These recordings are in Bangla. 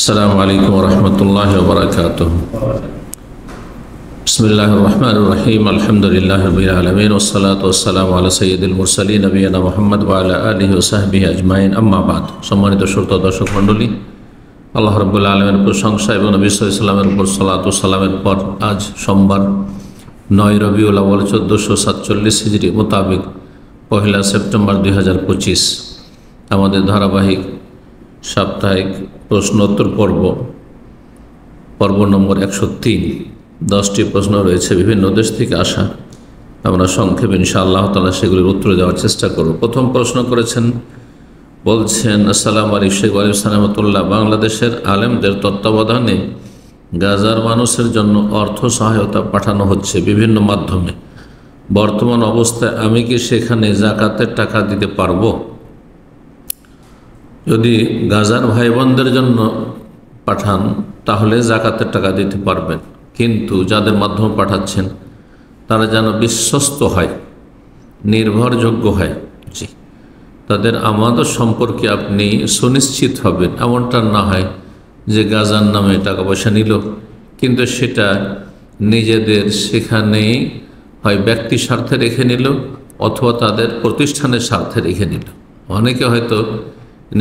আসসালামু আলাইকুম ওয়া রাহমাতুল্লাহি ওয়া বারাকাতুহু। বিসমিল্লাহির রহমানির রহিম। আলহামদুলিল্লাহি রাব্বিল আলামিন ওয়াস সালাতু ওয়াস সালামু আলা সাইয়্যিদিল মুরসালিন নবিয়িনা মুহাম্মদ ওয়া আলা আলিহি ওয়া সাহবিহি আজমাইন, আম্মা বাদ। সম্মানিত শ্রোতা দর্শক মণ্ডলী, আল্লাহ রাব্বুল আলামিনের প্রশংসা এবং নবী সাল্লাল্লাহু আলাইহি ওয়াসাল্লামের উপর সালাতু ওয়াস সালামের পর আজ সোমবার 9 রবিউল আউয়াল 1447 হিজরি মোতাবেক 1 সেপ্টেম্বর 2025 আমাদের ধারাবাহিক সাপ্তাহিক প্রশ্নোত্তর পর্ব নম্বর 103। 10টি প্রশ্ন রয়েছে বিভিন্ন দেশ থেকে আসা। আমরা সংক্ষেপে ইনশাআল্লাহ তাআলা সেগুলির উত্তর দেওয়ার চেষ্টা করব। প্রথম প্রশ্ন করেছেন, বলছেন, আসসালামু আলাইকুম শেখ ওয়ালাইকুম সালামতুল্লাহ, বাংলাদেশের আলেমদের তত্ত্বাবধানে গাজার মানুষের জন্য অর্থ সহায়তা পাঠানো হচ্ছে বিভিন্ন মাধ্যমে। বর্তমান অবস্থায় আমি কি সেখানে যাকাতের টাকা দিতে পারবো? যদি গাজার ভাই বোনদের জন্য পাঠান তাহলে যাকাতের টাকা দিতে পারবেন, কিন্তু যাদের মাধ্যমে পাঠাচ্ছেন তারা যেন বিশ্বস্ত হয়, নির্ভরযোগ্য হয়। জি, তাদের আমানত সম্পর্কে আপনি সুনিশ্চিত হবেন। এমনটা না হয় যে গাজার নামে টাকা পয়সা নিল, কিন্তু সেটা নিজেদের সেখানে হয় ব্যক্তি স্বার্থে রেখে নিল অথবা তাদের প্রতিষ্ঠানের স্বার্থে রেখে নিল। অনেকে হয়তো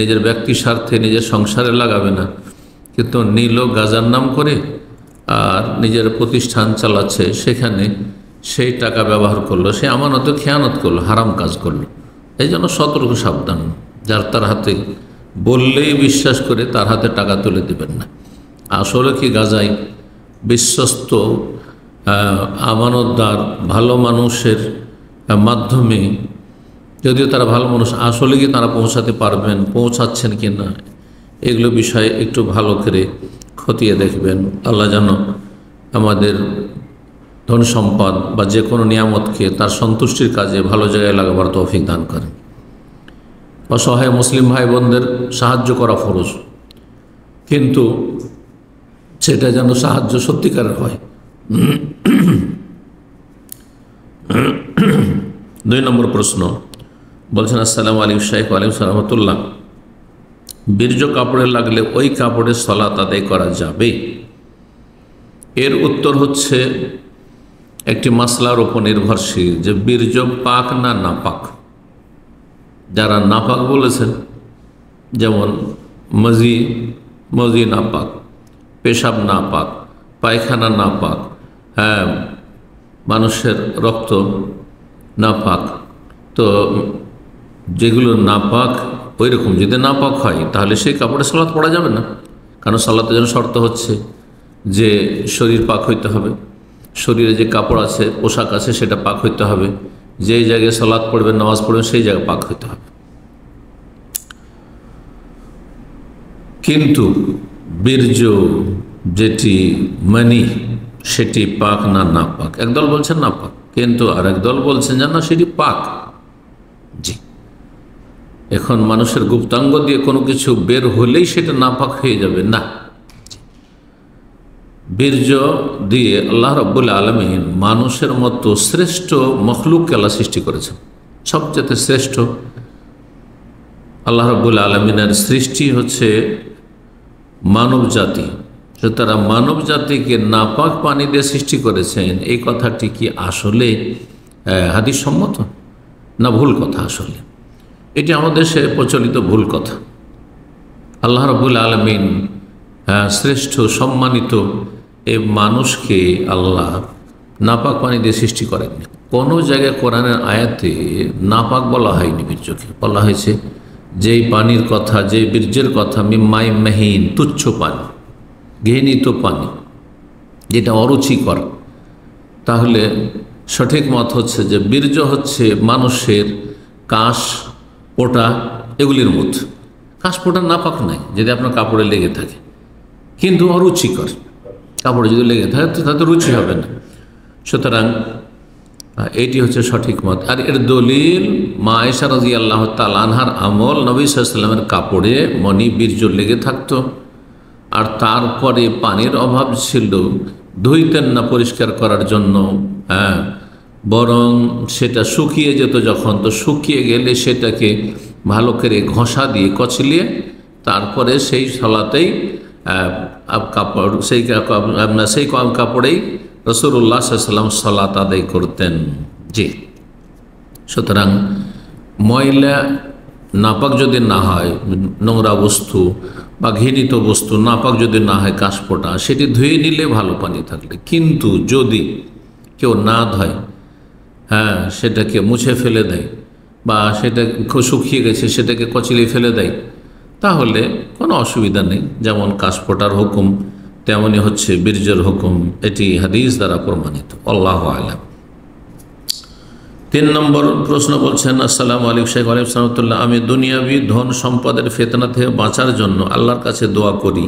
নিজের ব্যক্তি স্বার্থে নিজের সংসারে লাগাবে না, কিন্তু নিল গাজার নাম করে আর নিজের প্রতিষ্ঠান চালাচ্ছে, সেখানে সেই টাকা ব্যবহার করলো, সে আমানত খেয়ানত করলো, হারাম কাজ করলো। এই জন্য সতর্ক সাবধান। যার তার হাতে বললেই বিশ্বাস করে তার হাতে টাকা তুলে দেবেন না। আসলে কি গাজায় বিশ্বস্ত আমানতদার ভালো মানুষের মাধ্যমে, যদিও তারা ভালো মানুষ, আসলে কি তারা পৌঁছাতে পারবেন, পৌঁছাচ্ছেন কি না, এগুলো বিষয়ে একটু ভালো করে খতিয়ে দেখবেন। আল্লাহ যেন আমাদের ধন সম্পদ বা যে কোনো নিয়ামতকে তার সন্তুষ্টির কাজে ভালো জায়গায় লাগাবার তৌফিক দান করেন। অসহায় মুসলিম ভাই বোনদের সাহায্য করা ফরজ, কিন্তু সেটা যেন সাহায্য সত্যিকারের হয়। 2 নম্বর প্রশ্ন, বলছেন, আসসালামু আলাইকুম শেখ ওয়ালাইকুম সালামতুল্লাহ, বীর্য কাপড়ে লাগলে ওই কাপড়ে সালাত আদায় করা যাবে? এর উত্তর হচ্ছে একটি মাসলার উপর নির্ভরশীল যে বীর্য পাক না নাপাক। যারা নাপাক বলেছেন, যেমন মজি নাপাক, পেশাব নাপাক, পায়খানা নাপাক, হ্যাঁ, মানুষের রক্ত নাপাক, তো যেগুলো নাপাক ওই রকম যদি নাপাক হয় তাহলে সেই কাপড়ে সালাত পড়া যাবে না। কারণ সালাতের জন্য শর্ত হচ্ছে যে শরীর পাক হইতে হবে, শরীরে যে কাপড় আছে, পোশাক আছে, সেটা পাক হইতে হবে। যেই জায়গায় সালাত পড়বেন, নামাজ পড়বেন, সেই জায়গায় পাক হইতে হবে। কিন্তু বীর্য যেটি মানি সেটি পাক না নাপাক? একদল বলছেন নাপাক, কিন্তু আর একদল বলছেন যে না, সেটি পাক। জি, এখন মানুষের গুপ্তাঙ্গ দিয়ে কোনো কিছু বের হলেই সেটা নাপাক হয়ে যাবে না। বীর্য দিয়ে আল্লাহ রাব্বুল আলামিন মানুষের মতো শ্রেষ্ঠ মখলুককে আল্লাহ সৃষ্টি করেছেন। সবচেয়ে শ্রেষ্ঠ আল্লাহ রাব্বুল আলামিনের সৃষ্টি হচ্ছে মানব জাতি। সুতরাং মানব জাতিকে নাপাক পানি দিয়ে সৃষ্টি করেছেন, এই কথাটি কি আসলে হাদিস সম্মত না ভুল কথা? আসলে এটি আমাদের দেশে প্রচলিত ভুল কথা। আল্লাহ রাব্বুল আলামিন শ্রেষ্ঠ সম্মানিত এই মানুষকে আল্লাহ নাপাক পানি দিয়ে সৃষ্টি করেননি। কোনো জায়গায় কোরআনের আয়াতে নাপাক বলা হয়নি বীর্যকে। বলা হয়েছে যেই পানির কথা, যে বীর্যের কথা, মিম্মাই মাহিন, তুচ্ছ পানি, ঘৃণিত পানি, যেটা অরুচিকর। তাহলে সঠিক মত হচ্ছে যে বীর্য হচ্ছে মানুষের কাশ পোটা এগুলির মধ্যে। কাশ পোটা নাপাক নাই যদি আপনার কাপড়ে লেগে থাকে, কিন্তু অরুচিকর। কাপড়ে যদি লেগে থাকে তাতে রুচি হবে না। সুতরাং এইটি হচ্ছে সঠিক মত। আর এর দলিল মা আয়েশা রাদিয়াল্লাহু তাআলা আনহার আমল, নবী সাল্লাল্লাহু আলাইহি ওয়াসাল্লামের কাপড়ে মনি বীর্য লেগে থাকতো, আর তারপরে পানির অভাব ছিল, ধুইতেন না পরিষ্কার করার জন্য, হ্যাঁ, বরং সেটা শুকিয়ে যেত যখন, তো শুকিয়ে গেলে সেটাকে ভালো করে ঘষা দিয়ে কচলিয়ে তারপরে সেই সালাতেই কাপড়, সেই কাপড়েই রাসূলুল্লাহ সাল্লাল্লাহু আলাইহি ওয়াসাল্লাম সালাত আদায় করতেন। জি, সুতরাং ময়লা নাপাক যদি না হয়, নোংরা বস্তু বা ঘৃণিত বস্তু নাপাক যদি না হয়, কাশফোঁটা, সেটি ধুয়ে নিলে ভালো পানি থাকলে। কিন্তু যদি কেউ না ধয়, সেটাকে মুছে ফেলে দেয় বা সেটা শুকিয়ে গেছে সেটাকে কচলিয়ে ফেলে দেয়, তাহলে কোনো অসুবিধা নেই। যেমন কাশফোঁটার হুকুম, তেমনই হচ্ছে বীর্যের হুকুম। এটি হাদিস দ্বারা প্রমাণিত। আল্লাহু আ'লাম। 3 নম্বর প্রশ্ন বলছেন, আসসালামু আলাইকুম শেখ ওয়ালাইকুম সালাম, আমি দুনিয়াবি ধন সম্পদের ফিতনা থেকে বাঁচার জন্য আল্লাহর কাছে দোয়া করি,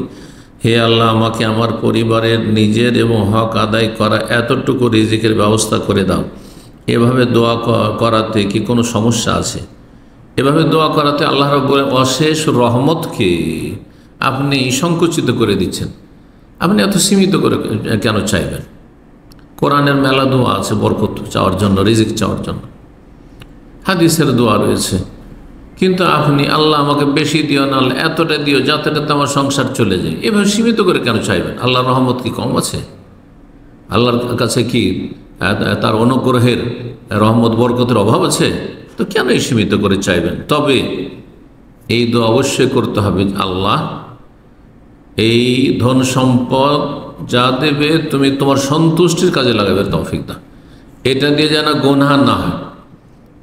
হে আল্লাহ, আমাকে আমার পরিবারের নিজের এবং হক আদায় করা এতটুকু রিজিকের ব্যবস্থা করে দাও। এভাবে দোয়া করাতে কি কোনো সমস্যা আছে? এভাবে দোয়া করাতে আল্লাহ রাব্বুল অশেষ রহমতকে আপনি সংকুচিত করে দিচ্ছেন। আপনি এত সীমিত করে কেন চাইবেন? কোরআনের মেলা দোয়া আছে বরকত চাওয়ার জন্য, রিজিক চাওয়ার জন্য, হাদিসের দোয়া রয়েছে। কিন্তু আপনি আল্লাহ আমাকে বেশি দিও না, আল্লাহ এতটা দিও যাতে আমার সংসার চলে যায়, এভাবে সীমিত করে কেন চাইবেন? আল্লাহর রহমত কি কম আছে? আল্লাহর কাছে কি তার অনুগ্রহের রহমত বরকতের অভাব আছে? তো কেন সীমিত করে চাইবেন? তবে এই দোয়া অবশ্যই করতে হবে, আল্লাহ এই ধন সম্পদ যা দেবে তুমি তোমার সন্তুষ্টির কাজে লাগাবে তৌফিক দাও। এটা দিয়ে যেন গুনাহ না হয়,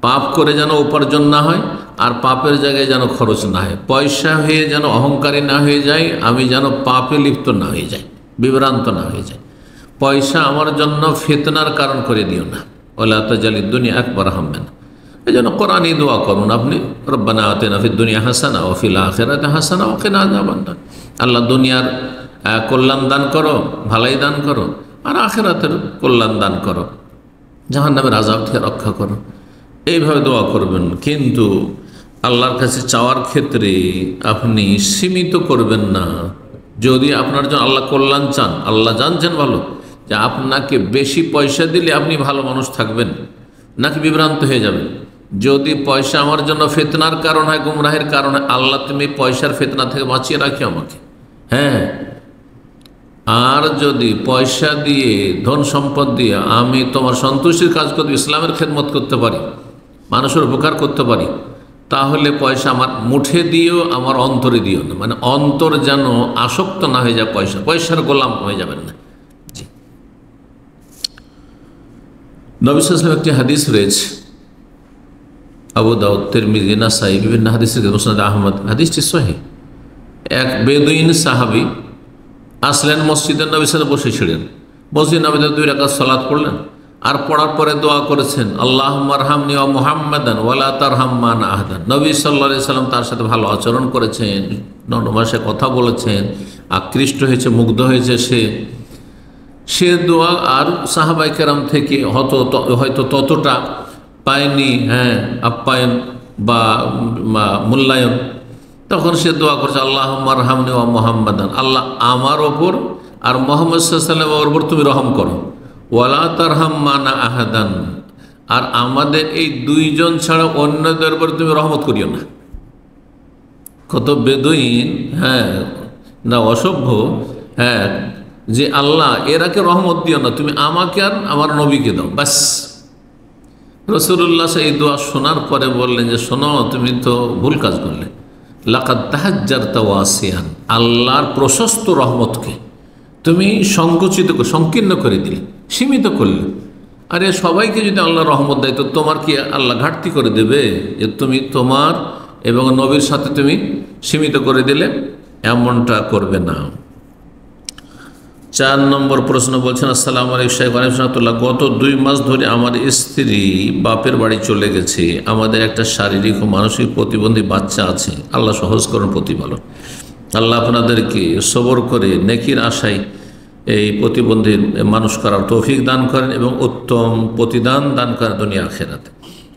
পাপ করে যেন উপার্জন না হয়, আর পাপের জায়গায় যেন খরচ না হয়, পয়সা হয়ে যেন অহংকারী না হয়ে যায়, আমি যেন পাপে লিপ্ত না হয়ে যাই, বিভ্রান্ত না হয়ে যায়। পয়সা আমার জন্য ফিতনার কারণ করে দিও না, ওয়ালা তাজালিদ দুনিয়া আকবার হাম্মান। এই জন্য কোরআনই দোয়া করুন আপনি, রব্বানা আতিনা ফিদ দুনিয়া হাসানা ওয়া ফিল আখিরাতি হাসানা ওয়া কিনা আযাবান নার। আল্লাহ দুনিয়ার কল্যাণ দান করো, ভালাই দান করো, আর আখিরাতের কল্যাণ দান করো, জাহান্নামের আযাব থেকে রক্ষা করো। এইভাবে দোয়া করবেন। কিন্তু আল্লাহর কাছে চাওয়ার ক্ষেত্রে আপনি সীমিত করবেন না। যদি আপনার জন্য আল্লাহ কল্যাণ চান, আল্লাহ জানছেন ভালো যে আপনাকে বেশি পয়সা দিলে আপনি ভালো মানুষ থাকবেন নাকি বিভ্রান্ত হয়ে যাবেন। যদি পয়সা আমার জন্য ফিতনার কারণ হয়, গুমরাহের কারণ হয়, আল্লাহ তুমি পয়সার ফিতনা থেকে বাঁচিয়ে রাখি আমাকে। আর যদি পয়সা দিয়ে, ধন সম্পদ দিয়ে আমি তোমার সন্তুষ্টির কাজ করতে, ইসলামের খেদমত করতে পারি, মানুষের উপকার করতে পারি, তাহলে পয়সা আমার মুঠে দিও, আমার অন্তরে দিও না। মানে অন্তর যেন আসক্ত না হয়ে যায়, পয়সার গোলাম হয়ে যাবেন না। জি, নবী সাল্লাল্লাহু আলাইহি ওয়াসাল্লাম একটি হাদিস রয়েছে, আবু দাউদ, তিরমিজি, নাসাই, বিভিন্ন হাদিসের মুসনাদ আহমদ, হাদিসটি সহিহ। এক বেদুইন সাহাবী আসলেন মসজিদের, নবী সাল্লাল্লাহু আলাইহি ওয়াসাল্লাম বসেছিলেন। মসজিদ নবীতে 2 রাকাত সালাত পড়লেন, আর পড়ার পরে দোয়া করেছেন, আল্লাহুম্মা আরহামনি ওয়া মুহাম্মাদান ওয়া লা তারহাম মানা আহাদান। নবী সাল্লাল্লাহু আলাইহি ওয়াসাল্লাম তার সাথে ভালো আচরণ করেছেন, নরমাসে কথা বলেছেন, আকৃষ্ট হয়েছে, মুগ্ধ হয়েছে সে দোয়া আর সাহাবায়ে কেরাম থেকে হয়তো ততটা পায়নি আপ্যায়ন বা মূল্যায়ন। তখন সে দোয়া করছে, আল্লাহুম্মা আরহামনি ওয়া মুহাম্মাদান, আল্লাহ আমার ওপর আর মুহাম্মদ সাল্লাল্লাহু আলাইহি ওয়াসাল্লামের ওপর তুমি রহম করো, ওয়ালা তারহাম মানা আহাদান, আর আমাদের এই 2 জন ছাড়া অন্যদের উপর তুমি রহমত করিও না। কত বেদুইন না অসভ্য, যে আল্লাহ এরাকে রহমত দিও না, তুমি আমাকে আর আমার নবীকে দাও, বাস। রাসূলুল্লাহ এই দোয়া শোনার পরে বললেন যে শোনো, তুমি তো ভুল কাজ করলে, লাকাদ তাহাজ্জারতা ওয়াসিয়ান, আল্লাহর প্রশস্ত রহমতকে তুমি সংকীর্ণ করে দিলে, সীমিত করলে। আরে সবাইকে যদি আল্লাহ রহমত দেয় তো তোমার কি আল্লাহ ঘাটতি করে দেবে যে তুমি তোমার এবং নবীর সাথে তুমি সীমিত করে দিলে? এমনটা করবে না। 4 নম্বর প্রশ্ন বলছেন, আসসালামু আলাইকুম শেখ ওয়ালাইকুম সালাম, গত 2 মাস ধরে আমার স্ত্রী বাপের বাড়ি চলে গেছে। আমাদের একটা শারীরিক ও মানসিক প্রতিবন্ধী বাচ্চা আছে। আল্লাহ সহজ করুন, প্রতিপালন। আল্লাহ আপনাদেরকে সবর করে নেকির আশায় এই প্রতিবন্ধীর মানুষ করার তৌফিক দান করেন এবং উত্তম প্রতিদান দান করেন দুনিয়া আখিরাতে।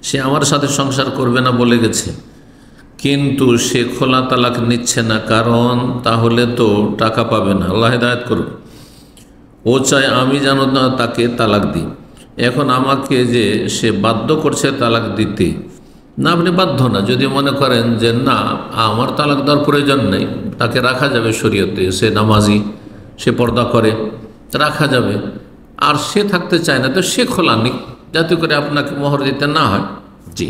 সে আমার সাথে সংসার করবে না বলে গেছে, কিন্তু সে খোলা তালাক নিচ্ছে না, কারণ তাহলে তো টাকা পাবে না। আল্লাহ হিদায়াত করুন। ও চায় আমি যেন না তাকে তালাক দিই। এখন আমাকে যে সে বাধ্য করছে তালাক দিতে, না, আপনি বাধ্য না। যদি মনে করেন যে না, আমার তালাক দেওয়ার প্রয়োজন নেই, তাকে রাখা যাবে শরীয়তে, সে নামাজি, সে পর্দা করে, রাখা যাবে, আর সে থাকতে চায় না, তো সে খোলা নিক, যাতে করে আপনাকে মোহর দিতে না হয়। জি।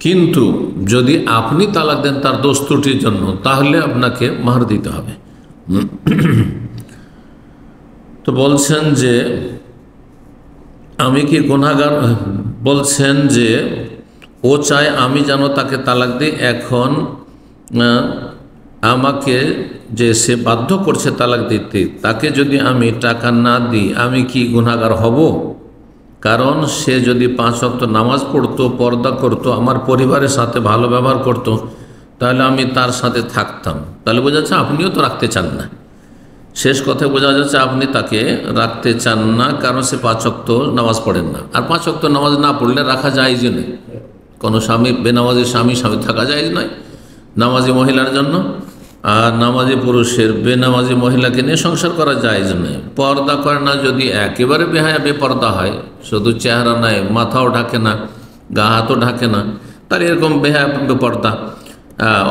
কিন্তু যদি আপনি তালাক দেন তার দোষ ত্রুটির জন্য, তাহলে আপনাকে মোহর দিতে হবে। তো বলছেন যে আমি কি গুনাহগার, বলছেন যে ও চায় আমি যেন তাকে তালাক দিই, এখন আমাকে যে সে বাধ্য করছে তালাক দিতে, তাকে যদি আমি টাকা না দিই আমি কি গুনাহগার হব? কারণ সে যদি 5 ওয়াক্ত নামাজ পড়তো, পর্দা করতো, আমার পরিবারের সাথে ভালো ব্যবহার করতো, তাহলে আমি তার সাথে থাকতাম। তাহলে বোঝা যাচ্ছে আপনিও তো রাখতে চান না। শেষ কথায় বোঝা যাচ্ছে আপনি তাকে রাখতে চান না, কারণ সে 5 ওয়াক্ত নামাজ পড়েন না। আর 5 ওয়াক্ত নামাজ না পড়লে রাখা জায়েজ নয়। কোনো স্বামী বেনামাজি স্বামী থাকা জায়েজ নয় নামাজি মহিলার জন্য, আর নামাজি পুরুষের বেনামাজি মহিলাকে নিয়ে সংসার করা জায়েজ নয়। পর্দা করে না, যদি একেবারে বেহায়া বেপর্দা হয়, শুধু চেহারা নয়, মাথাও ঢাকে না, গা হাতও ঢাকে না, তার এরকম বেহায়া বেপর্দা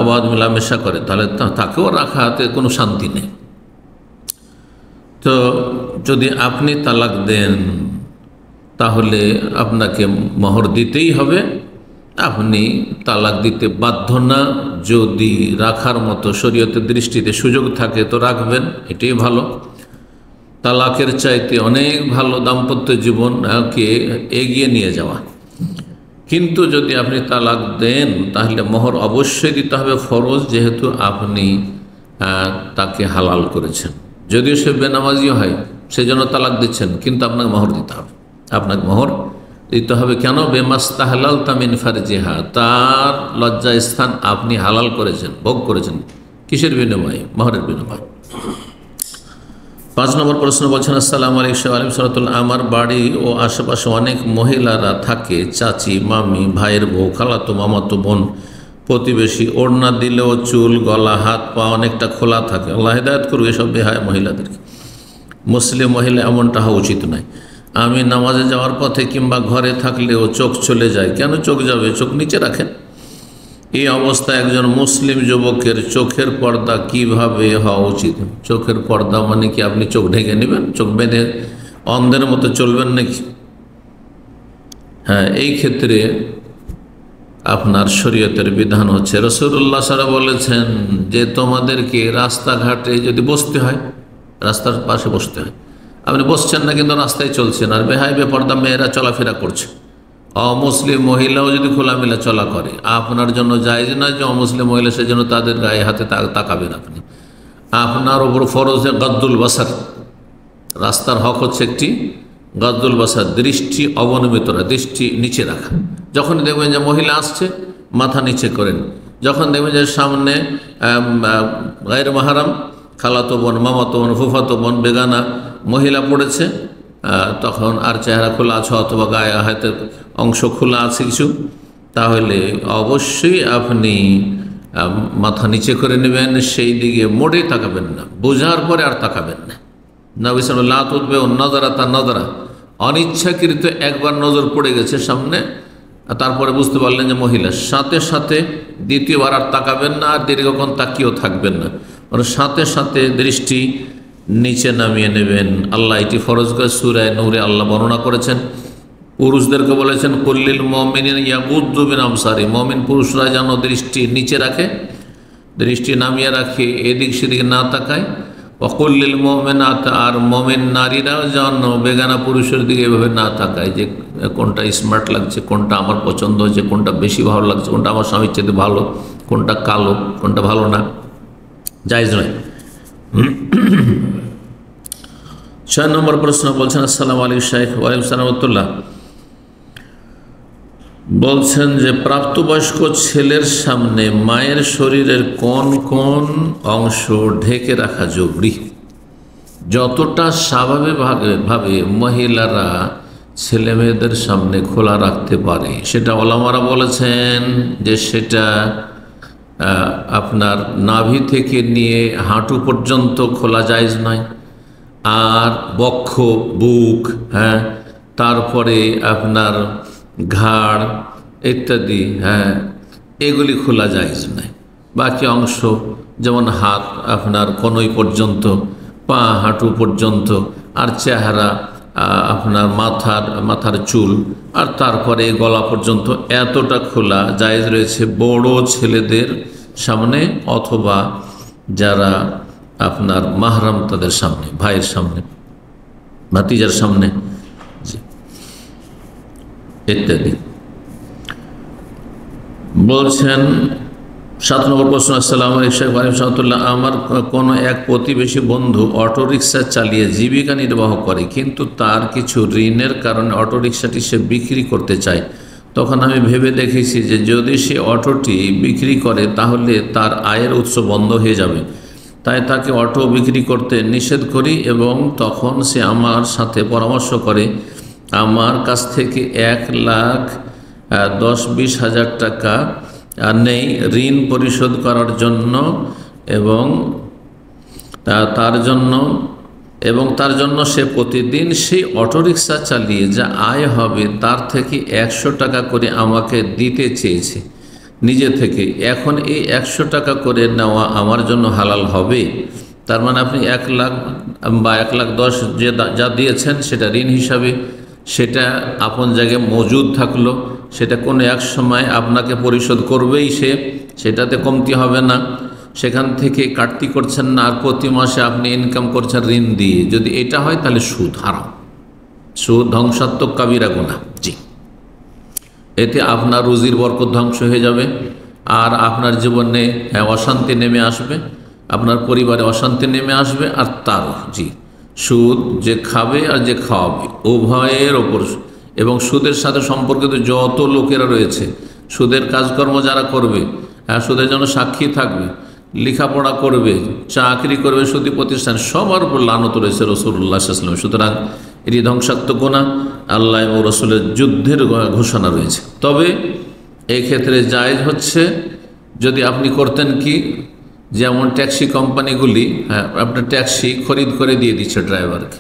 অবাধ মেলামেশা করে, তাহলে তাকেও রাখাতে কোনো শান্তি নেই। তো যদি আপনি তালাক দেন তাহলে আপনাকে মোহর দিতেই হবে। আপনি তালাক দিতে বাধ্য না। যদি রাখার মতো শরীয়তের দৃষ্টিতে সুযোগ থাকে তো রাখবেন, এটাই ভালো। তালাকের চাইতে অনেক ভালো দাম্পত্য জীবনকে এগিয়ে নিয়ে যাওয়া। কিন্তু যদি আপনি তালাক দেন তাহলে মোহর অবশ্যই দিতে হবে, ফরজ, যেহেতু আপনি তাকে হালাল করেছেন। যদিও সে বেনামাজি হয়, সেজন্য তালাক দিচ্ছেন, কিন্তু আপনাকে মোহর দিতে হবে। আপনাকে মোহর দিতে হবে কেন? বেমাস্তাহলাল তামিন ফারজিহা, তার লজ্জা স্থান আপনি হালাল করেছেন, ভোগ করেছেন। কিসের বিনিময়ে? মোহরের বিনিময়ে। 5 নম্বর প্রশ্ন বলছেন, আসসালামু আলাইকুম সালাতুল্লাহ, আমার বাড়ি ও আশেপাশে অনেক মহিলারা থাকে, চাচি, মামি, ভাইয়ের বউ, খালাতো, মামাতো বোন, প্রতিবেশী। ওড়না দিলেও চুল, গলা, হাত পা অনেকটা খোলা থাকে। আল্লাহ হিদায়াত করুক এসব বেহায়া মহিলাদেরকে। মুসলিম মহিলা এমনটা হওয়া উচিত নয়। আমি নামাজে যাওয়ার পথে কিংবা ঘরে থাকলেও চোখ চলে যায়। কেন চোখ যাবে? চোখ নিচে রাখেন। এই অবস্থায় একজন মুসলিম যুবকের চোখের পর্দা কিভাবে হওয়া উচিত? চোখের পর্দা মানে কি আপনি চোখ ঢেকে নেবেন, চোখ বেঁধে অন্ধের মতো চলবেন নাকি? হ্যাঁ, এই ক্ষেত্রে আপনার শরীয়তের বিধান হচ্ছে, রাসূলুল্লাহ সাল্লাল্লাহু আলাইহি ওয়াসাল্লাম বলেছেন যে তোমাদেরকে রাস্তাঘাটে যদি বসতে হয়, রাস্তার পাশে বসতে হয়, আপনি বসছেন না কিন্তু রাস্তায় চলছেন, আর বেহায় বেপর্দা মেয়েরা চলাফেরা করছে, অমুসলিম মহিলাও যদি খোলামেলা চলা করে, আপনার জন্য জায়েজ নয় যে অমুসলিম মহিলা সেজন্য তাদের গায়ে হাতে তাকাবেন। আপনি, আপনার ওপর ফরজ গদ্দুল বাসার, রাস্তার হক হচ্ছে একটি গদ্দুল বাসার, দৃষ্টি অবনমিত, দৃষ্টি নিচে রাখা। যখন দেখবেন যে মহিলা আসছে মাথা নিচে করেন, যখন দেখবেন যে সামনে গায়ের মাহারাম, খালাতো বোন, মামাতো বোন, ফুফাতো বোন, বেগানা মহিলা পড়েছে, তখন আর চেহারা খোলা আছে অথবা গায়ে হাতের অংশ খোলা আছে কিছু, তাহলে অবশ্যই আপনি মাথা নিচে করে নেবেন, সেই দিকে মোড়ে তাকাবেন না, বোঝার পরে আর তাকাবেন না। নবী সাল্লাল্লাহু আলাইহি ওয়াসাল্লাম তুতবে নজরা তা নজরা, অনিচ্ছাকৃত একবার নজর পড়ে গেছে সামনে, তারপরে বুঝতে পারলেন যে মহিলা, সাথে সাথে দ্বিতীয়বার আর তাকাবেন না, আর দীর্ঘক্ষণ তাকিয়েও থাকবেন না, সাথে সাথে দৃষ্টি নিচে নামিয়ে নেবেন। আল্লাহ এটি ফরজ করে সূরা নূরে আল্লাহ বর্ণনা করেছেন। পুরুষদেরকে বলেছেন কুল্লিল মুমিনিনা ইয়াগুদ্দু মিন আবসারিহিম, মুমিন পুরুষরা যেন দৃষ্টি নিচে রাখে, দৃষ্টি নামিয়ে রাখে, এদিক সেদিক না তাকায়। ওয়াকুল্লিল মুমিনাত, আর মুমিন নারীরাও যেন বেগানা পুরুষের দিকে এভাবে না তাকায় যে কোনটা স্মার্ট লাগছে, কোনটা আমার পছন্দ হয়েছে, কোনটা বেশি ভালো লাগছে, কোনটা আমার স্বামীর চেয়ে ভালো, কোনটা কালো, কোনটা ভালো না, জায়েজ নয়। 6 নম্বর প্রশ্ন বলছেন, আসসালামু আলাইকুম শাইখ। ওয়ালাইকুম সালাম রাহমাতুল্লাহ। বলছেন যে প্রাপ্তবয়স্ক ছেলের সামনে মায়ের শরীরের কোন কোন অংশ ঢেকে রাখা জরুরি? যতটা স্বাভাবিকভাবে মহিলারা ছেলে মেয়েদের সামনে খোলা রাখতে পারে, সেটা ওলামারা বলেছেন যে সেটা আপনার নাভি থেকে নিয়ে হাঁটু পর্যন্ত খোলা জায়েজ নয়, আর বক্ষ, বুক, হ্যাঁ, তারপরে আপনার ঘাড় ইত্যাদি, হ্যাঁ, এগুলি খোলা জায়েজ নয়। বাকি অংশ যেমন হাত আপনার কনুই পর্যন্ত, পা হাঁটু পর্যন্ত, আর চেহারা আপনার মাথার চুল, আর তারপরে গলা পর্যন্ত এতটা খোলা জায়েজ রয়েছে বড় ছেলেদের সামনে অথবা যারা আপনার মাহরাম তাদের সামনে, ভাইয়ের সামনে, ভাতিজার সামনে ইত্যাদি। বলছেন 7 নম্বর প্রশ্ন। আসসালামু আলাইকুম। আমার কোনো এক প্রতিবেশী বন্ধু অটোরিকশা চালিয়ে জীবিকা নির্বাহ করে, কিন্তু তার কিছু ঋণের কারণে অটোরিকশাটি সে বিক্রি করতে চায়। তখন আমি ভেবে দেখেছি যে যদি সে অটোটি বিক্রি করে তাহলে তার আয়ের উৎস বন্ধ হয়ে যাবে, তাই তাকে অটো বিক্রি করতে নিষেধ করি এবং তখন সে আমার সাথে পরামর্শ করে আমার কাছ থেকে 1,10-20 হাজার টাকা নেই ঋণ পরিশোধ করার জন্য এবং তার জন্য সে প্রতিদিন সেই অটোরিকশা চালিয়ে যা আয় হবে তার থেকে 100 টাকা করে আমাকে দিতে চেয়েছে নিজে থেকে। এখন এই 100 টাকা করে নেওয়া আমার জন্য হালাল হবে? তার মানে আপনি 1 লাখ বা 1,10,000 যা দিয়েছেন সেটা ঋণ হিসাবে, সেটা আপন জায়গায় মজুদ থাকলো, সেটা কোনো এক সময় আপনাকে পরিশোধ করবেই, সেটাতে কমতি হবে না, সেখান থেকে কাটতি করছেন না, আর প্রতি মাসে আপনি ইনকাম করছেন ঋণ দিয়ে। যদি এটা হয় তাহলে সুদ হারাম, সুদ ধ্বংসাত্মক কাবিরা গুনাহ। জি, এতে আপনার রুজির বরকত ধ্বংস হয়ে যাবে, আর আপনার জীবনে অশান্তি নেমে আসবে, আপনার পরিবারে অশান্তি নেমে আসবে, আর তারও জি সুদ যে খাবে আর যে খাওয়াবে উভয়ের ওপর, এবং সুদের সাথে সম্পর্কিত যত লোকেরা রয়েছে, সুদের কাজকর্ম যারা করবে, সুদের জন্য সাক্ষী থাকবে, লেখাপড়া করবে, চাকরি করবে, সুদী প্রতিষ্ঠান, সবার উপর লানত রয়েছে রাসূলুল্লাহ সাল্লাল্লাহু আলাইহি ওয়াসাল্লাম। সুতরাং এটি ধ্বংসাত্মক গুনাহ, আল্লাহ এবং রাসূলের যুদ্ধের ঘোষণা রয়েছে। তবে এই ক্ষেত্রে জায়েজ হচ্ছে যদি আপনি করতেন কি, যেমন ট্যাক্সি কোম্পানিগুলি, আপনার ট্যাক্সি খরিদ করে দিয়ে দিচ্ছে ড্রাইভারকে,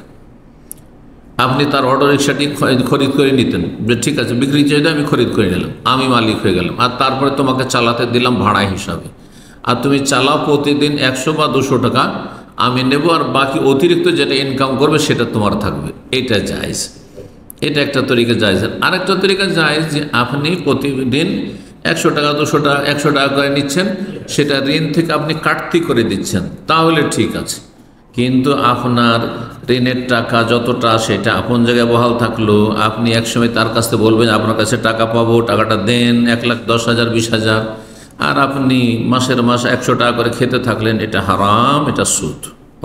আপনি তার অটো রিক্সাটি খরিদ করে নিতেন, যে ঠিক আছে বিক্রি চাইলে আমি খরিদ করে নিলাম, আমি মালিক হয়ে গেলাম, আর তারপরে তোমাকে চালাতে দিলাম ভাড়া হিসাবে, আর তুমি চালাও প্রতিদিন 100 বা 200 টাকা আমি নেব, আর বাকি অতিরিক্ত যেটা ইনকাম করবে সেটা তোমার থাকবে। এটা জায়েজ, এটা একটা তরিকা জায়েজ। আরেকটা তরিকা জায়েজ যে আপনি প্রতিদিন 100 টাকা 200 টাকা 100 টাকা করে নিচ্ছেন, সেটা ঋণ থেকে আপনি কাটতি করে দিচ্ছেন, তাহলে ঠিক আছে। কিন্তু আপনার ঋণের টাকা যতটা সেটা আপন জায়গায় বহাল থাকলো, আপনি একসময় তার কাছ থেকে বলবেন আপনার কাছে টাকা পাবো, টাকাটা দেন 1,10,000 20,000, আর আপনি মাসের মাস 100 টাকা করে খেতে থাকলেন, এটা হারাম, এটা সুদ।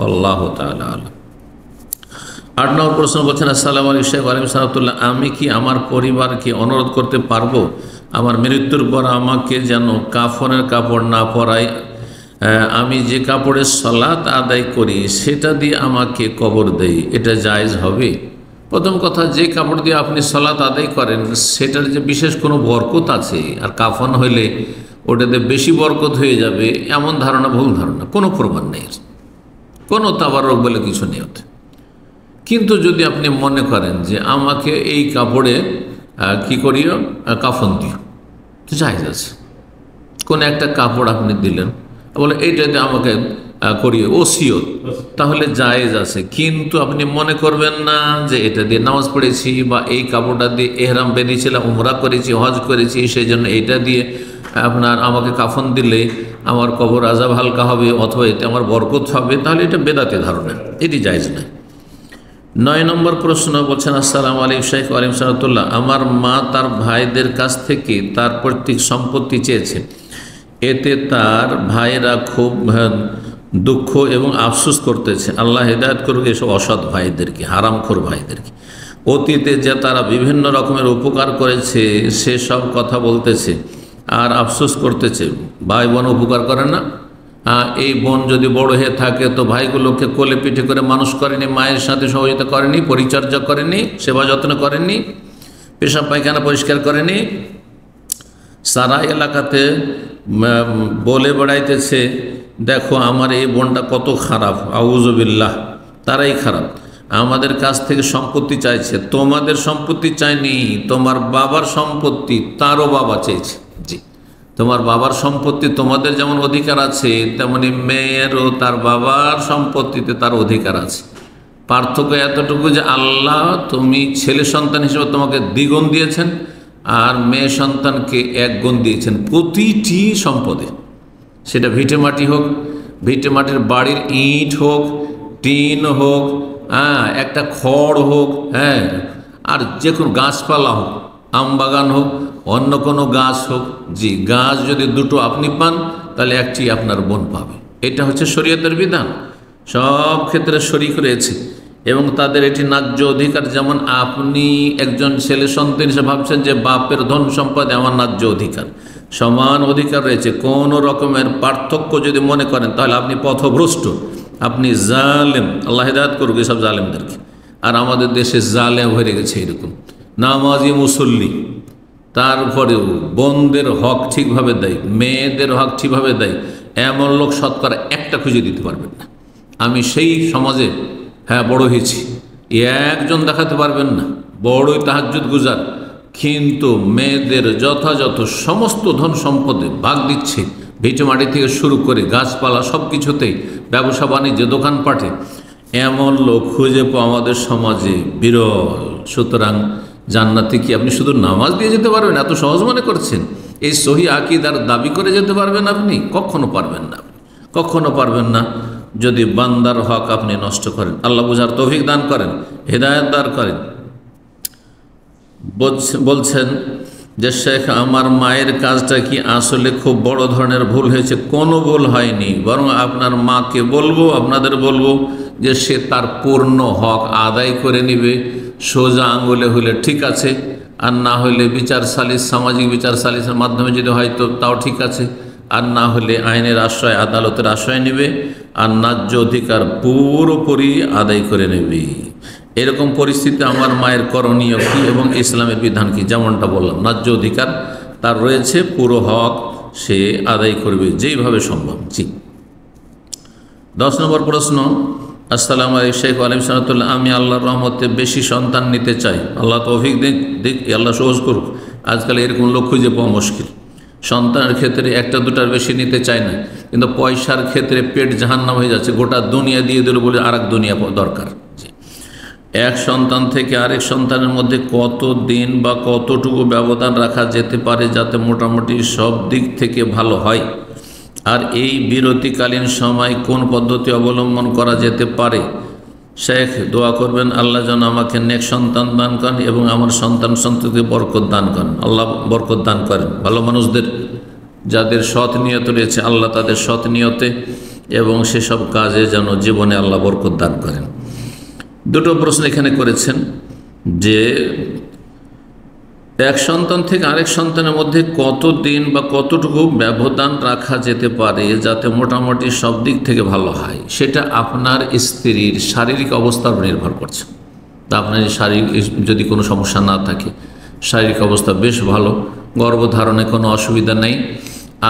আল্লাহু তাআলা আলাম। 8 নম্বর প্রশ্ন বলছেন, আসসালামু আলাইকুম। আমি কি আমার পরিবারকে অনুরোধ করতে পারবো আমার মৃত্যুর পর আমাকে যেন কাফনের কাপড় না পরায়, আমি যে কাপড়ের সালাত আদায় করি সেটা দিয়ে আমাকে কবর দেই, এটা জায়েজ হবে? প্রথম কথা, যে কাপড় দিয়ে আপনি সালাত আদায় করেন সেটার যে বিশেষ কোনো বরকত আছে, আর কাফন হইলে ওটাতে বেশি বরকত হয়ে যাবে, এমন ধারণা ভুল ধারণা, কোনো প্রমাণ নেই, কোনো তাবারক বলে কিছু নেই ওতে। কিন্তু যদি আপনি মনে করেন যে আমাকে এই কাপড়ে কি করিও, কাফন দিও, তো জায়েজ আছে। কোন একটা কাপড় আপনি দিলেন, বলে এইটাতে আমাকে করিও ওসিয়ত, তাহলে জায়েজ আছে। কিন্তু আপনি মনে করবেন না যে এটা দিয়ে নামাজ পড়েছি, বা এই কাপড়টা দিয়ে এহরাম বেঁধেছিলাম, উমরা করেছি, হজ করেছি, সেই জন্য এইটা দিয়ে আপনার আমাকে কাফন দিলে আমার কবর আযাব হালকা হবে, অথবা এতে আমার বরকত হবে, তাহলে এটা বেদাতে ধারণা, এটি জায়েজ নয়। 9 নম্বর প্রশ্ন বলছেন, আসসালামু আলাইকুম শাইখ। ওয়ালাইকুম সালাম। আমার মা তার ভাইদের কাছ থেকে তার পৈতৃক সম্পত্তি চেয়েছে, এতে তার ভাইয়েরা খুব দুঃখ এবং আফসোস করতেছে। আল্লাহ হেদায়েত করুক এসব অসৎ ভাইদেরকে, হারামখোর ভাইদেরকে। অতীতে যে তারা বিভিন্ন রকমের উপকার করেছে সেসব কথা বলতেছে আর আফসোস করতেছে। ভাই বোন উপকার করে না, এই বোন যদি বড় হয়ে থাকে তো ভাইগুলোকে কোলে পিঠে করে মানুষ করেনি, মায়ের সাথে সহযোগিতা করেনি, পরিচর্যা করেনি, সেবা যত্ন করেনি, পেশাব পায়খানা পরিষ্কার করেনি, সারা এলাকাতে বলে বেড়াইতেছে দেখো আমার এই বোনটা কত খারাপ, আউযুবিল্লাহ, তারাই খারাপ। আমাদের কাছ থেকে সম্পত্তি চাইছে, তোমাদের সম্পত্তি চাইনি, তোমার বাবার সম্পত্তি তারও বাবা চেয়েছে। জি, তোমার বাবার সম্পত্তি তোমাদের যেমন অধিকার আছে, তেমনি মেয়েরও তার বাবার সম্পত্তিতে তার অধিকার আছে। পার্থক্য এতটুকু যে আল্লাহ তুমি ছেলে সন্তান হিসেবে তোমাকে দ্বিগুণ দিয়েছেন, আর মেয়ে সন্তানকে এক গুণ দিয়েছেন প্রতিটি সম্পদে। সেটা ভিটে মাটি হোক, ভিটে মাটির বাড়ির ইট হোক, টিন হোক, একটা খড় হোক, হ্যাঁ, আর যে কোনো গাছপালা হোক, আম বাগান হোক, অন্য কোনো গাছ হোক। জি, গাছ যদি দুটো আপনি পান তাহলে একটি আপনার বোন পাবে। এটা হচ্ছে শরীয়তের বিধান, সব ক্ষেত্রে শরীক রয়েছে এবং তাদের এটি ন্যায্য অধিকার। যেমন আপনি একজন ছেলে সন্তান হিসেবে ভাবছেন যে বাপের ধন সম্পদ আমার ন্যায্য অধিকার, সমান অধিকার রয়েছে। কোনো রকমের পার্থক্য যদি মনে করেন তাহলে আপনি পথভ্রষ্ট, আপনি জালেম। আল্লাহ হিদায়াত করুক এসব জালেমদেরকে। আর আমাদের দেশে জালেম হয়ে গেছে এরকম, নামাজি মুসল্লি, তারপরেও বোনদের হক ঠিকভাবে দেয়, মেয়েদের হক ঠিকভাবে দেয়, এমন লোক শতকরা একটা খুঁজে দিতে পারবেন না। আমি সেই সমাজে বড় হয়েছি, একজন দেখাতে পারবেন না। বড়ই তাহাজ্জুদ গুজার, কিন্তু মেয়েদের যথাযথ সমস্ত ধন সম্পদে ভাগ দিচ্ছে, ভিটে মাটি থেকে শুরু করে গাছপালা সব কিছুতেই, ব্যবসা বাণিজ্য, দোকানপাটে। এমন লোক খুঁজে পাওয়া আমাদের সমাজে বিরল। সুতরাং জান্নাতে কি আপনি শুধু নামাজ দিয়ে যেতে পারবেন এত সহজ মনে করছেন? এই সহি আকীদার দাবি করে যেতে পারবেন আপনি? কখনো পারবেন না, কখনো পারবেন না যদি বান্দার হক আপনি নষ্ট করেন। আল্লাহ বুঝার তৌফিক দান করেন, হেদায়েত দান করেন। বলছেন যে শেখ, আমার মায়ের কাজটা কি আসলে খুব বড় ধরনের ভুল হয়েছে? কোনো ভুল হয়নি, বরং আপনার মাকে বলবো, আপনাদের বলবো যে সে তার পূর্ণ হক আদায় করে নেবে। সোজা আঙুলে হলে ঠিক আছে, আর না হলে বিচার সালিস, সামাজিক বিচার সালিসের মাধ্যমে যদি হয় তো তাও ঠিক আছে, আর না হলে আইনের আশ্রয়, আদালতের আশ্রয় নেবে, আর ন্যায্য অধিকার পুরোপুরি আদায় করে নেবে। এরকম পরিস্থিতি আমার মায়ের করণীয় কী এবং ইসলামের বিধান কি? যেমনটা বললাম, ন্যায্য অধিকার তার রয়েছে, পুরো হক সে আদায় করবে যেইভাবে সম্ভব। জি, 10 নম্বর প্রশ্ন। আসসালামু আলাইকুম শেখ আলিম সালাতুল্লাহ, আমি আল্লাহর রহমতে বেশি সন্তান নিতে চাই। আল্লাহ তৌফিক দিক, আল্লাহ সহজ করুক। আজকাল এরকম লোক খুঁজে পাওয়া মুশকিল। সন্তানের ক্ষেত্রে একটা দুটার বেশি নিতে চায় না, কিন্তু পয়সার ক্ষেত্রে পেট জাহান্নাম হয়ে যাচ্ছে। গোটা দুনিয়া দিয়ে দিল বলে আর এক দুনিয়া দরকার। এক সন্তান থেকে আরেক সন্তানের মধ্যে কত দিন বা কতটুকু ব্যবধান রাখা যেতে পারে যাতে মোটামুটি সব দিক থেকে ভালো হয়? আর এই বিরতিকালীন সময় কোন পদ্ধতি অবলম্বন করা যেতে পারে? শেখ, দোয়া করবেন আল্লাহ যেন আমাকে নেক সন্তান দান করেন এবং আমার সন্তান সন্ততিকে বরকত দান করেন। আল্লাহ বরকত দান করেন ভালো মানুষদের, যাদের সৎ নিয়ত রয়েছে, আল্লাহ তাদের সৎ নিয়তে এবং সেসব কাজে যেন জীবনে আল্লাহ বরকত দান করেন। দুটো প্রশ্ন এখানে করেছেন যে এক সন্তান থেকে আরেক সন্তানের মধ্যে কত দিন বা কতটুকু ব্যবধান রাখা যেতে পারে যাতে মোটামুটি সব দিক থেকে ভালো হয়? সেটা আপনার স্ত্রীর শারীরিক অবস্থার উপর নির্ভর করছে। তা আপনার শারীরিক যদি কোনো সমস্যা না থাকে, শারীরিক অবস্থা বেশ ভালো, গর্ভধারণে কোনো অসুবিধা নেই,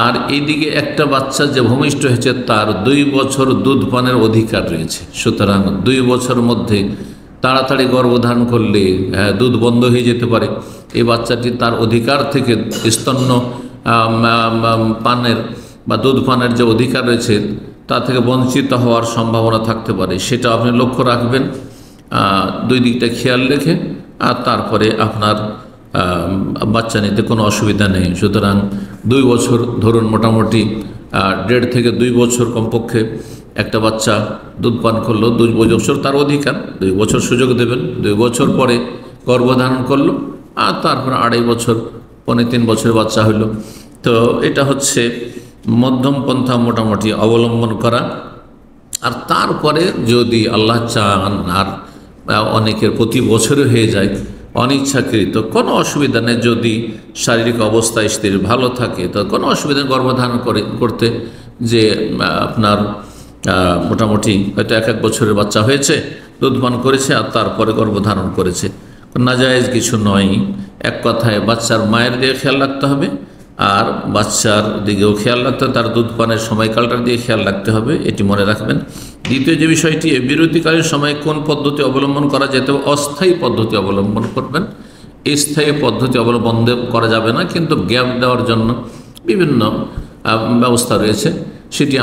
আর এইদিকে একটা বাচ্চা যে ভূমিষ্ঠ হয়েছে তার 2 বছর দুধ পানের অধিকার রয়েছে। সুতরাং 2 বছরের মধ্যে তাড়াতাড়ি গর্ভধারণ করলে দুধ বন্ধ হয়ে যেতে পারে। এই বাচ্চাটি তার অধিকার থেকে, স্তন্য পানের বা দুধ পানের যে অধিকার রয়েছে তা থেকে বঞ্চিত হওয়ার সম্ভাবনা থাকতে পারে। সেটা আপনি লক্ষ্য রাখবেন, 2 দিকটা খেয়াল রেখে, আর তারপরে আপনার বাচ্চা নিতে কোনো অসুবিধা নেই। সুতরাং 2 বছর ধরুন, মোটামুটি 1.5 থেকে 2 বছর কমপক্ষে একটা বাচ্চা দুধ পান করলো, 2 বছর তার অধিকার, 2 বছর সুযোগ দেবেন। 2 বছর পরে গর্ভধারণ করলো, আর তারপর 2.5 বছর, 3.25 বছরের বাচ্চা হইল। তো এটা হচ্ছে মধ্যম পন্থা মোটামুটি অবলম্বন করা। আর তারপরে যদি আল্লাহ চান আর অনেকের প্রতি বছরে হয়ে যায় অনিচ্ছাকৃত, কোনো অসুবিধা নেই। যদি শারীরিক অবস্থা স্ত্রীর ভালো থাকে তো কোনো অসুবিধা গর্ভধারণ করতে, যে আপনার মোটামুটি হয়তো 1 বছরের বাচ্চা হয়েছে, দুধ পান করেছে আর তারপরে গর্ভধারণ করেছে, নাজায়েজ কিছু নয়। এক কথায় বাচ্চার মায়ের দিকে খেয়াল রাখতে হবে, আর বাচ্চার দিকেও খেয়াল রাখতে হবে, তার দুধ পানের সময়কালটার দিকে খেয়াল রাখতে হবে। এটি মনে রাখবেন। দ্বিতীয় যে বিষয়টি, বিরতিকালীন সময়ে কোন পদ্ধতি অবলম্বন করা যেতে, অস্থায়ী পদ্ধতি অবলম্বন করবেন, স্থায়ী পদ্ধতি অবলম্বন করা যাবে না, কিন্তু গ্যাপ দেওয়ার জন্য বিভিন্ন ব্যবস্থা রয়েছে, সেটি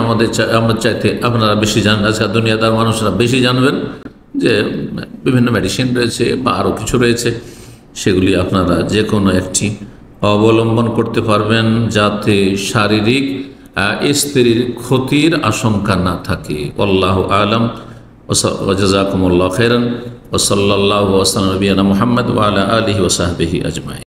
আমরা চাইতে আপনারা বেশি জানেন। আজকাল দুনিয়াদার মানুষরা বেশি জানবেন যে বিভিন্ন মেডিসিন রয়েছে বা আরও কিছু রয়েছে, সেগুলি আপনারা যে কোনো একটি অবলম্বন করতে পারবেন যাতে শারীরিক স্ত্রীর ক্ষতির আশঙ্কা না থাকে। আল্লাহু আলাম। ওয়া জাযাকুমুল্লাহু খাইরান ওয়া সাল্লাল্লাহু ওয়া সাল্লাম নবিয়ানা মুহাম্মদ ওয়া আলা আলিহি ওয়া সাহবিহি আজমাইন।